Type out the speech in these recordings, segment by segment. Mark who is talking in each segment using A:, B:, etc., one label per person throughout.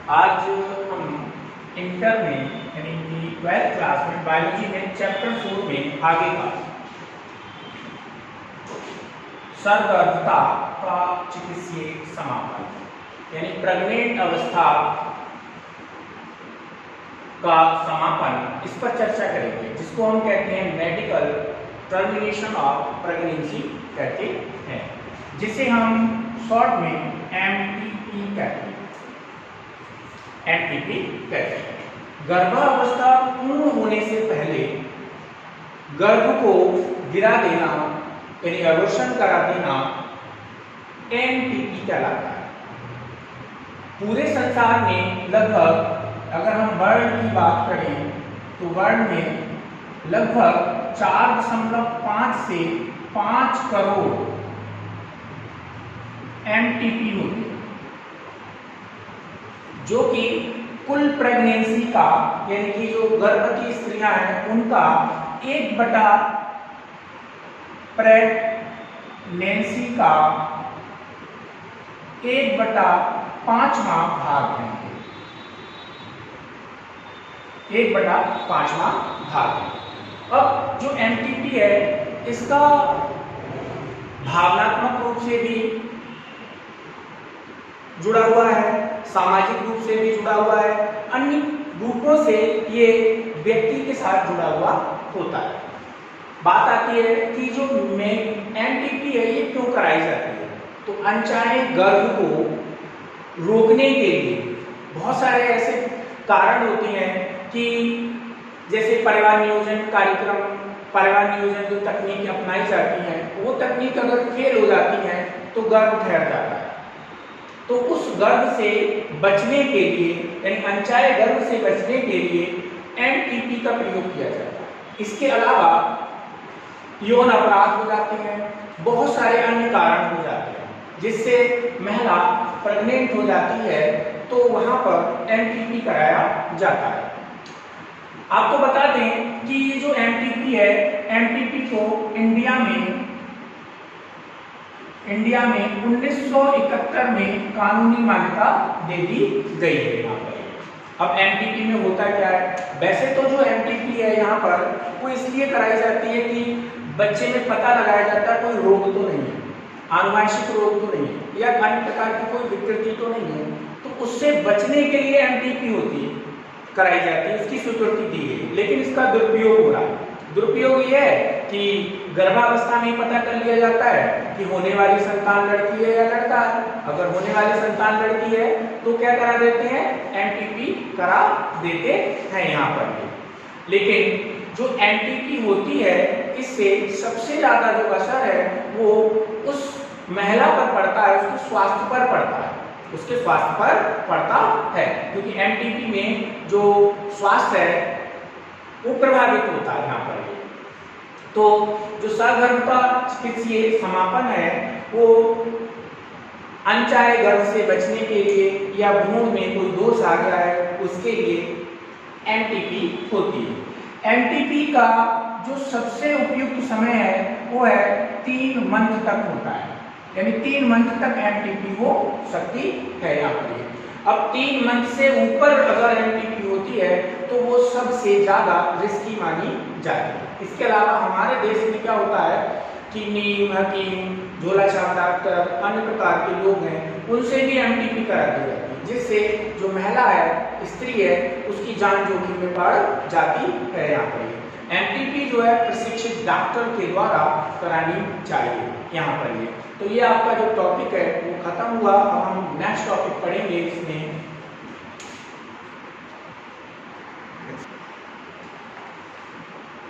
A: आज हम इंटर में यानी कि 12th क्लास में बायोलॉजी में चैप्टर 4 में आगे का सर्वगर्भता का चिकित्सीय समापन यानी प्रेग्नेंट अवस्था का समापन, इस पर चर्चा करेंगे, जिसको हम कहते हैं मेडिकल टर्मिनेशन ऑफ प्रेगनेंसी कहते हैं, जिसे हम शॉर्ट में एमटीपी कहते हैं। एमटीपी कहते हैं। गर्भावस्था पूर्ण होने से पहले गर्भ को गिरा देना यानी अबॉर्शन करा देना एमटीपी कहलाता है। पूरे संसार में लगभग, अगर हम वर्ल्ड की बात करें तो वर्ल्ड में लगभग 4.5 से 5 करोड़ एमटीपी होते हैं, जो कि कुल प्रेगनेंसी का यानी कि जो गर्भवती स्त्रियां हैं उनका 1/, प्रेगनेंसी का 1/5वां भाग है। 1/5वां भाग है। अब जो एमटीपी है इसका भावनात्मक रूप से भी जुड़ा हुआ है, सामाजिक रूप से भी जुड़ा हुआ है, अन्य रूपों से ये व्यक्ति के साथ जुड़ा हुआ होता है। बात आती है कि जो एमटीपी है ये क्यों कराई जाती है, तो अनचाहे गर्भ को रोकने के लिए बहुत सारे ऐसे कारण होते हैं कि जैसे परिवार नियोजन कार्यक्रम, परिवार नियोजन जो तकनीक अपनाई जाती है वो तकनीक अगर फेल हो जाती है तो गर्भ ठहर जाता है। तो उस गर्भ से बचने के लिए यानी अनचाहे गर्भ से बचने के लिए एमटीपी का प्रयोग किया जाता है। इसके अलावा यौन अपराध हो जाते हैं, बहुत सारे अन्य कारण हो जाते हैं, जिससे महिला प्रेग्नेंट हो जाती है तो वहां पर एमटीपी कराया जाता है। आपको बता दें कि ये जो एमटीपी है, एमटीपी को इंडिया में 1971 में कानूनी मान्यता दे दी गई है। यहाँ पर अब एमटीपी में होता क्या है, वैसे तो जो एमटीपी है यहाँ पर वो इसलिए कराई जाती है कि बच्चे में पता लगाया जाता है कोई रोग तो नहीं है, आनुवंशिक रोग तो नहीं है या अन्य प्रकार की कोई विकृति तो नहीं है, तो उससे बचने के लिए एमटीपी होती है, कराई जाती है, उसकी स्वीकृति दी गई। लेकिन इसका दुरुपयोग हो रहा है। दुरुपयोग ये है कि गर्भावस्था में पता कर लिया जाता है कि होने वाली संतान लड़की है या लड़का है। अगर होने वाली संतान लड़की है तो क्या करा देते हैं, एमटीपी करा देते हैं यहाँ पर। लेकिन जो एमटीपी होती है इससे सबसे ज्यादा जो असर है वो उस महिला पर पड़ता है, उसके स्वास्थ्य पर पड़ता है, उसके स्वास्थ्य पर पड़ता है, क्योंकि एमटीपी में जो स्वास्थ्य है वो प्रभावित होता है यहाँ पर। तो जो सर्वगर्भता चिकित्सीय समापन है वो अनचाहे गर्भ से बचने के लिए या भ्रूण में कोई दोष आ गया है उसके लिए एमटीपी होती है। एमटीपी का जो सबसे उपयुक्त समय है वो है 3 मंथ तक होता है, यानी 3 मंथ तक एमटीपी हो सकती है यहाँ पर। अब 3 मंथ से ऊपर अगर एमटीपी होती है तो वो सबसे ज्यादा रिस्की मानी जाती है। इसके अलावा हमारे देश में क्या होता है कि नीम, हकीम, झोला छाप डॉक्टर, अन्य प्रकार के लोग हैं, उनसे भी एमटीपी करा दी जाती है, जिससे जो महिला है, स्त्री है, उसकी जान जोखिम में पड़ जाती है यहाँ पर। एमटीपी जो है प्रशिक्षित डॉक्टर के द्वारा करानी चाहिए यहाँ पर। ये तो ये आपका जो टॉपिक है वो खत्म हुआ। अब हम नेक्स्ट टॉपिक पढ़ेंगे। इसमें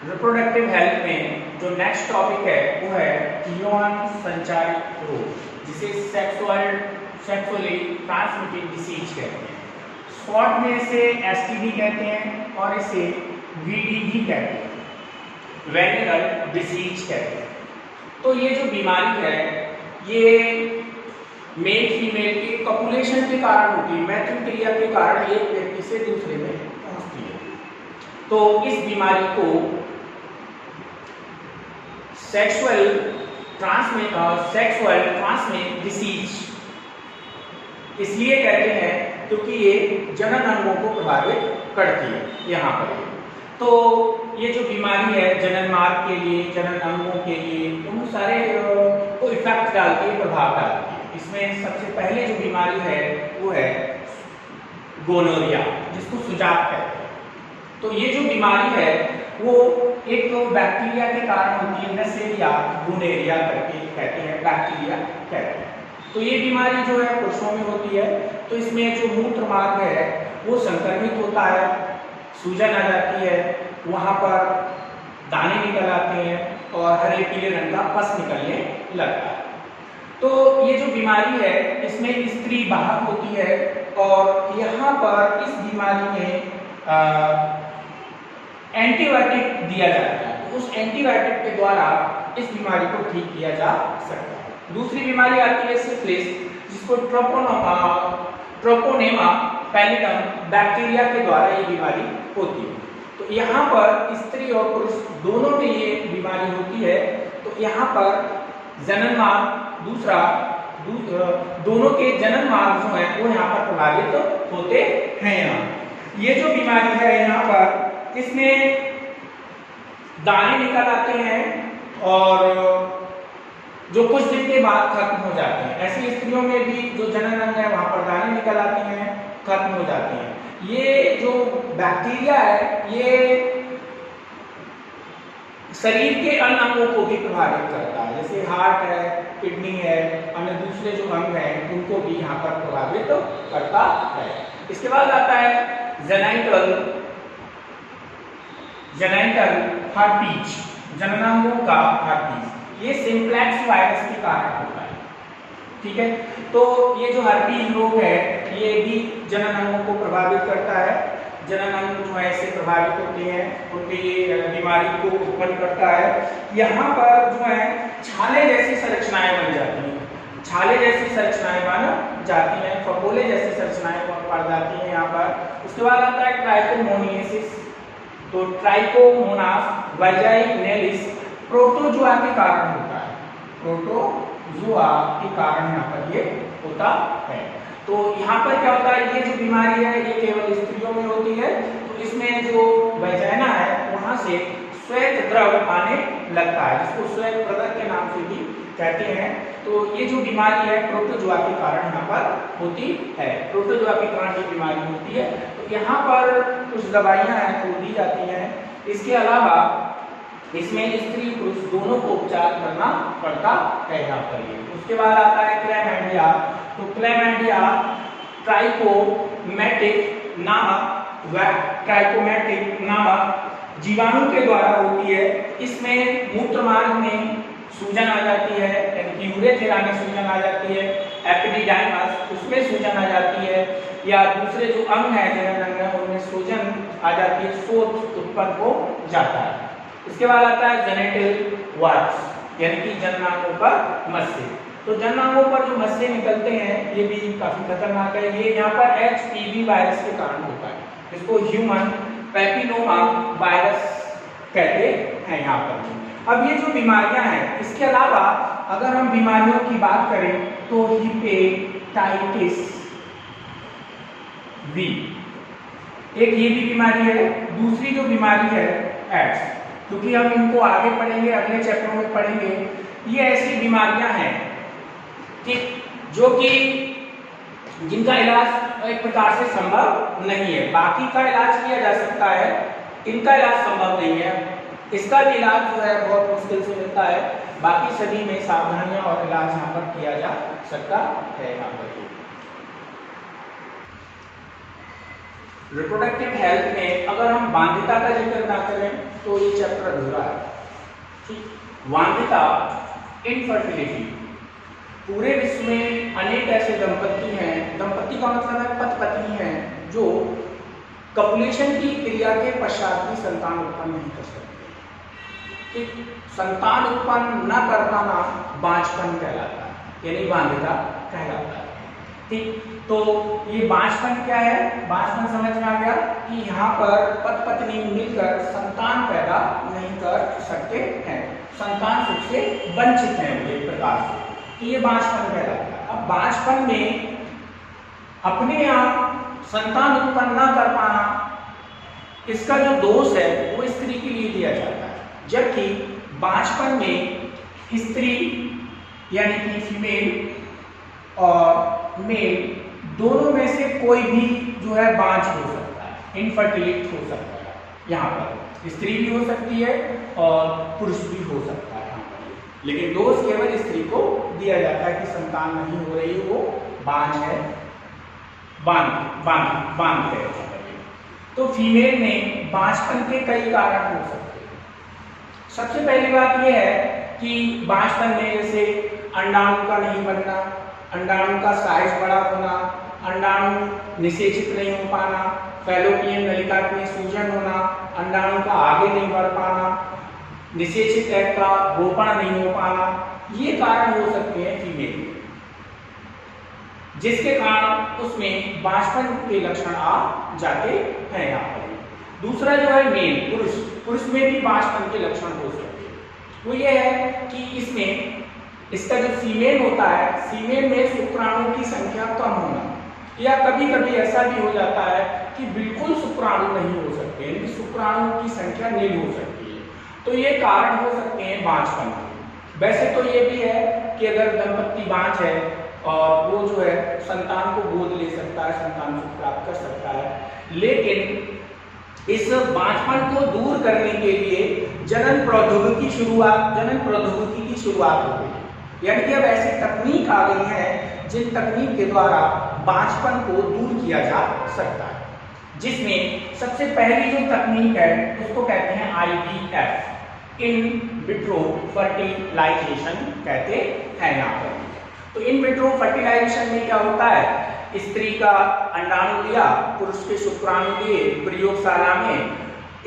A: रिप्रोडक्टिव हेल्थ में जो नेक्स्ट टॉपिक है वो है यौन संचारित रोग, जिसे सेक्सुअली ट्रांसमिटेड डिसीज कहते हैं। शॉर्ट में इसे एसटीडी कहते हैं और इसे वीडीडी कहते हैं, वेनेरल डिसीज कहते हैं। तो ये जो बीमारी है ये मेल फीमेल के कॉपुलेशन के कारण होती है, मैथुन क्रिया के कारण एक व्यक्ति से दूसरे में पहुंचती है। तो इस बीमारी को सेक्सुअल ट्रांसमिट डिसीज इसलिए कहते हैं क्योंकि ये जनन अंगों को प्रभावित करती है यहाँ पर। तो ये जो बीमारी है जनन मार्ग के लिए, जनन अंगों के लिए, उन सारे को इफेक्ट डालती है, प्रभाव डालती है। इसमें सबसे पहले जो बीमारी है वो है गोनोरिया, जिसको सुजाक कहते हैं। तो ये जो बीमारी है वो एक बैक्टीरिया के कारण होती है, नेसेरिया गुनेरिया करके कहते हैं, बैक्टीरिया कहते हैं। तो ये बीमारी जो है पुरुषों में होती है। तो इसमें जो मूत्र मार्ग है वो संक्रमित होता है, सूजन आ जाती है, वहाँ पर दाने निकल आते हैं और हरे पीले रंग का पस निकलने लगता है। तो ये जो बीमारी है इसमें स्त्री वाहक होती है और यहाँ पर इस बीमारी में एंटीबायोटिक दिया जाता है। तो उस एंटीबायोटिक के द्वारा इस बीमारी को ठीक किया जा सकता है। दूसरी बीमारी आती है सिफिलिस, जिसको ट्रोपोनेमा पैलिडम बैक्टीरिया के द्वारा ये बीमारी होती है। तो यहाँ पर स्त्री और पुरुष दोनों में ये बीमारी होती है। तो यहाँ पर जनन मार्ग दोनों के जनन मार्ग जो है वो यहाँ पर प्रभावित होते हैं। यहाँ ये जो बीमारी है यहाँ पर इसमें दाने निकल आते हैं और जो कुछ दिन के बाद खत्म हो जाते हैं। ऐसी स्त्रियों में भी जो जनन अंग है वहां पर दाने निकल आते हैं, खत्म हो जाते हैं। ये जो बैक्टीरिया है ये शरीर के अन्य अंगों को भी प्रभावित करता है, जैसे हार्ट है, किडनी है, अन्य दूसरे जो अंग हैं उनको भी यहाँ पर प्रभावित करता है। इसके बाद आता है जेनाइटल हर्पीज, जननांगों का हर्पीज। ये सिंप्लेक्स वायरस के कारण होता है। ठीक है, तो ये जो हर्पीज रोग है ये भी जननांगों को प्रभावित करता है। जननांग जो है इससे प्रभावित होते हैं, उनके ये बीमारी को उत्पन्न करता है। यहाँ पर जो है छाले जैसी संरचनाएं बन जाती हैं, छाले जैसी संरचनाएं बन जाती हैं, फफोले जैसी संरचनाएं पड़ जाती हैं यहाँ पर। उसके बाद आता है ट्राइकोमोनियासिस। तो ट्राइकोमोनास वाइजाइनेलिस प्रोटोजुआ के कारण होता है, प्रोटोजुआ के कारण यहाँ पर ये होता है। तो यहाँ पर क्या होता है, ये जो बीमारी है ये केवल स्त्रियों में होती है। तो इसमें जो वैजाइना है वहां से श्वेत द्रव आने लगता है, जिसको श्वेत प्रदर के नाम से भी कहते हैं। तो ये जो बीमारी है प्रोटोजुआ के कारण यहाँ पर होती है, प्रोटोजुआ के कारण ये बीमारी होती है। तो यहाँ पर कुछ दवाइयाँ हैं तो दी जाती हैं। इसके अलावा इसमें स्त्री पुरुष दोनों को उपचार करना पड़ता है यहाँ पर ये। उसके बाद आता है क्लैमाइडिया। तो क्लैमाइडिया ट्राइकोमैटिक नामक जीवाणु के द्वारा होती है। इसमें मूत्र मार्ग में सूजन आ जाती है, यानी कि यूरेथ्रा में सूजन आ जाती है, एपिडिडाइमस उसमें सूजन आ जाती है, या दूसरे जो अंग है जनन अंग उनमें सूजन आ जाती है, शोथ उत्पन्न हो जाता है। इसके बाद आता है जेनिटल वार्ड्स, यानी कि जननांगों पर मस्से। तो जननांगों पर जो मस्से निकलते हैं ये भी काफी खतरनाक है। ये यहाँ पर HPV वायरस के कारण होता है, इसको ह्यूमन पैपिलोमा वायरस कहते हैं यहाँ पर। अब ये जो बीमारियां हैं इसके अलावा अगर हम बीमारियों की बात करें तो हेपेटाइटिस बी एक ये भी बीमारी है। दूसरी जो बीमारी है एड्स, क्योंकि हम इनको आगे पढ़ेंगे, अगले चैप्टर में पढ़ेंगे। ये ऐसी बीमारियां हैं ठीक जो कि जिनका इलाज एक प्रकार से संभव नहीं है। बाकी का इलाज किया जा सकता है, इनका इलाज संभव नहीं है। इसका भी इलाज जो है बहुत मुश्किल से मिलता है। बाकी सभी में सावधानियां और इलाज यहाँ पर किया जा सकता है। यहाँ पर रिप्रोडक्टिव हेल्थ में अगर हम वांध्यता का जिक्र ना करें तो ये चैप्टर अधूरा है। ठीक, वांध्यता इनफर्टिलिटी, पूरे विश्व में अनेक ऐसे दंपति हैं, दंपति का मतलब है पति पत्नी हैं, जो कपुलेशन की क्रिया के पश्चात भी संतान उत्पन्न नहीं कर सकते। ठीक, संतान उत्पन्न न कर पाना बांझपन कहलाता है, यानी वांध्यता कहलाता है। ठीक, तो ये बांझपन क्या है? बांझपन समझ में आ गया कि यहाँ पर पति पत्नी मिलकर संतान पैदा नहीं कर सकते हैं, संतान सुख से वंचित हैं एक प्रकार से, तो ये बांझपन कहलाता है। अब बांझपन में अपने आप संतान उत्पन्न न कर पाना, इसका जो दोष है वो स्त्री के लिए दिया जाता है, जबकि बांझपन में स्त्री यानी कि फीमेल और मेल दोनों में से कोई भी जो है बांझ हो सकता है, इनफर्टिलिटी हो सकता है। यहाँ पर स्त्री भी हो सकती है और पुरुष भी हो सकता है यहाँ पर, लेकिन दोष केवल स्त्री को दिया जाता है कि संतान नहीं हो रही, वो बांझ है, बांध है। तो फीमेल में बांझपन के कई कारण हो सकते हैं। सबसे पहली बात यह है कि बांझपन में जैसे अंडाणु का नहीं बनना, अंडाणु का साइज बड़ा होना, अंडाणु निषेचित नहीं हो पाना, फैलोपियन नलिका में सूजन होना, अंडाणु का आगे नहीं बढ़ पाना, निषेचित एग का रोपण नहीं हो पाना, ये कारण हो सकते हैं फीमेल में, जिसके कारण उसमें बांझपन के लक्षण आ जाते हैं। यहाँ पर दूसरा जो है मेल, पुरुष में भी बांझपन के लक्षण हो सकते हैं। वो ये है कि इसमें इसका जो फीमेल होता है, फीमेल में शुक्राणु की संख्या कम होना, या कभी कभी ऐसा भी हो जाता है कि बिल्कुल शुक्राणु नहीं हो सकते, यानी शुक्राणु की संख्या नील हो सकती है। तो ये कारण हो सकते हैं बांझपन के। वैसे तो ये भी है कि अगर दंपत्ति बांझ है और वो जो है संतान को गोद ले सकता है, संतान को प्राप्त कर सकता है, लेकिन इस बांझपन को दूर करने के लिए जनन प्रौद्योगिकी की शुरुआत हो गई। यानी कि अब ऐसी तकनीक आ गई है जिन तकनीक के द्वारा बांझपन को दूर किया जा सकता है, जिसमें सबसे पहली जो तकनीक है उसको कहते हैं IVF, इन विट्रो फर्टिलाइजेशन कहते हैं यहाँ पर। तो इन विट्रो फर्टिलाइजेशन में क्या होता है, स्त्री का अंडाणु लिया, पुरुष के शुक्राणु लिए, प्रयोगशाला में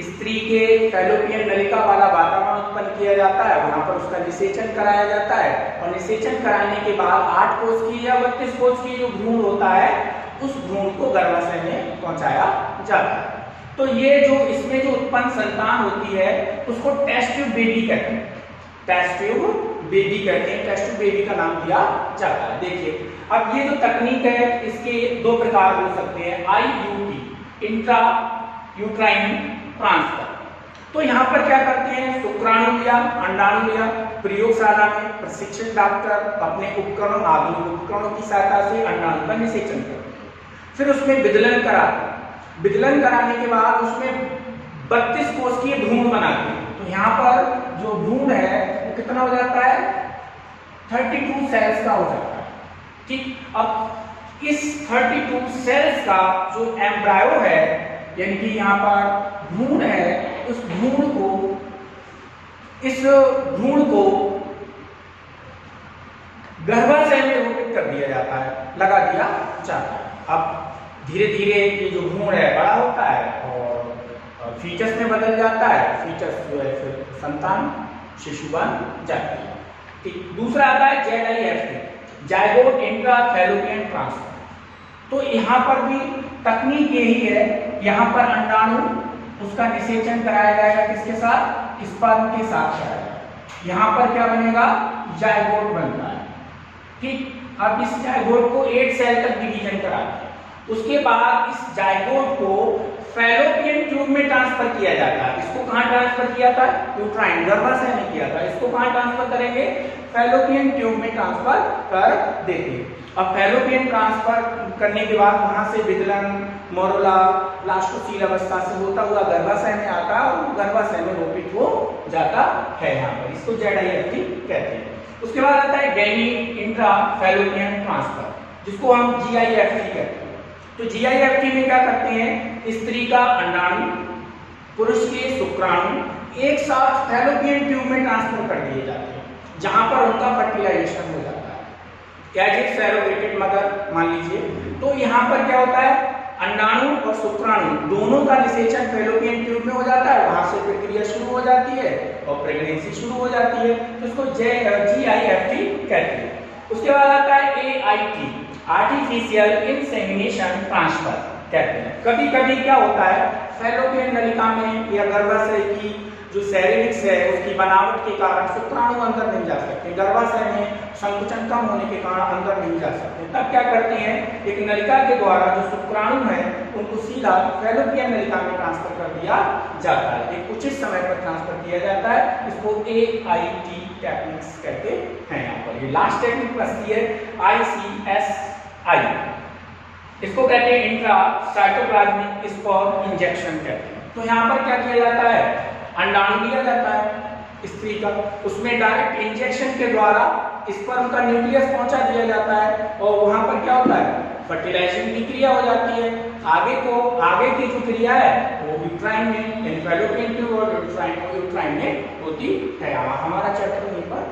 A: स्त्री के फैलोपियन नलिका वाला वातावरण उत्पन्न किया जाता है, वहां पर उसका निषेचन कराया जाता है, और निषेचन कराने के बाद 8 कोष की या 32 कोष की जो भ्रूण होता है उस भ्रूण को गर्भाशय में पहुंचाया जाता है। तो ये जो इसमें जो उत्पन्न संतान होती है उसको टेस्ट ट्यूब बेबी कहते हैं, टेस्ट ट्यूब बेबी का नाम दिया जाता है। देखिए अब ये जो तकनीक है इसके 2 प्रकार हो सकते हैं, IUT, इंट्रा यूट्राइन ट्रांसफर। तो यहाँ पर क्या करते हैं, शुक्राणु लिया, अंडाणु लिया, प्रयोगशाला में प्रशिक्षित डॉक्टर अपने आधुनिक उपकरणों की सहायता से अंडाणु का निषेचन करते हैं, फिर उसमें विदलन कराते हैं, विदलन कराने के बाद उसमें 32 कोष की भ्रूण बनाते हैं। तो यहाँ पर जो भ्रूण है वो कितना हो जाता है, 32 सेल्स का हो जाता है। ठीक, अब इस 32 सेल्स का जो एम्ब्रायो है, यानी कि यहाँ पर भ्रूण है, इस भ्रूण को गर्भाशय में रोपित कर दिया जाता है, लगा दिया जाता है। अब धीरे धीरे ये जो भ्रूण है बड़ा होता है और फीटस में बदल जाता है, फीटस जो है फिर संतान शिशु बन जाती है। ठीक, दूसरा आता है ZIFT, जाइगोट इंट्राफैलोपियन ट्रांसफर। तो यहाँ पर भी तकनीक यही है, यहाँ पर अंडाणु उसका निषेचन कराया जाएगा, किसके साथ, स्पर्म के साथ कराया। यहाँ पर क्या बनेगा, जाइगोट बनता है। ठीक, अब इस जाइगोट को 8 सेल तक डिवीजन कराते हैं, उसके बाद इस जाइगोट को फैलोपियन ट्यूब में ट्रांसफर किया जाता है। इसको कहाँ ट्रांसफर किया था, यूट्राइन गर्भाशय में किया था, इसको कहाँ ट्रांसफर करेंगे, फैलोपियन ट्यूब में ट्रांसफर कर देते हैं। अब फैलोपियन ट्रांसफर करने के बाद वहां से विदलन, मोरुला, ब्लास्टोसील अवस्था से होता हुआ गर्भाशय में आता है और गर्भाशय में रोपित हो जाता है। यहाँ पर इसको ZIFT कहते हैं। उसके बाद आता है गैमीट इंट्राफैलोपियन ट्रांसफर, जिसको हम GIFT कहते हैं। तो GIFT में क्या करते हैं, स्त्री का अंडाणु, पुरुष के शुक्राणु एक साथ फैलोपियन ट्यूब में ट्रांसफर कर दिए जाते हैं, जहां पर उनका फर्टिलाइजेशन हो जाता है, एज ए सैरोगेटेड मदर मान लीजिए। तो यहाँ पर क्या होता है, अंडाणु और शुक्राणु दोनों का निषेचन फैलोपियन ट्यूब में हो जाता है, वहां से प्रक्रिया शुरू हो जाती है और प्रेगनेंसी शुरू हो जाती है। तो इसको GIFT कहते हैं। उसके बाद आता है AIT, आर्टिफिशियल इंसेमिनेशन ट्रांसफर कहते हैं। कभी कभी क्या होता है, फैलोपियन नलिका में या गर्भाशय की जो सेरेनिक्स है उसकी बनावट के कारण शुक्राणु अंदर नहीं जा सकते, गर्भाशय में संकुचन कम होने के कारण अंदर नहीं जा सकते। तब क्या करते हैं, एक नलिका के द्वारा जो शुक्राणु है उनको सीधा फैलोपियन नलिका में ट्रांसफर कर दिया जाता है। एक उचित समय पर ट्रांसफर किया जाता है। इसको AIT टेक्निक्स कहते हैं। यहाँ पर ये लास्ट टेक्निक बचती है ICSI, इसको कहते हैं इंट्रा साइटोप्लाज्मिक स्पोर इंजेक्शन कहते हैं। तो यहाँ पर क्या किया जाता है, अंडाणु लिया जाता है स्त्री का, उसमें डायरेक्ट इंजेक्शन के द्वारा स्पर्म का न्यूक्लियस पहुंचा दिया जाता है और वहां पर क्या होता है, फर्टिलाइजेशन की क्रिया हो जाती है। आगे की जो क्रिया है वो यूट्राइन में, यानी फैलोपियन ट्यूब और यूट्राइन में होती है। हमारा चैप्टर यहीं पर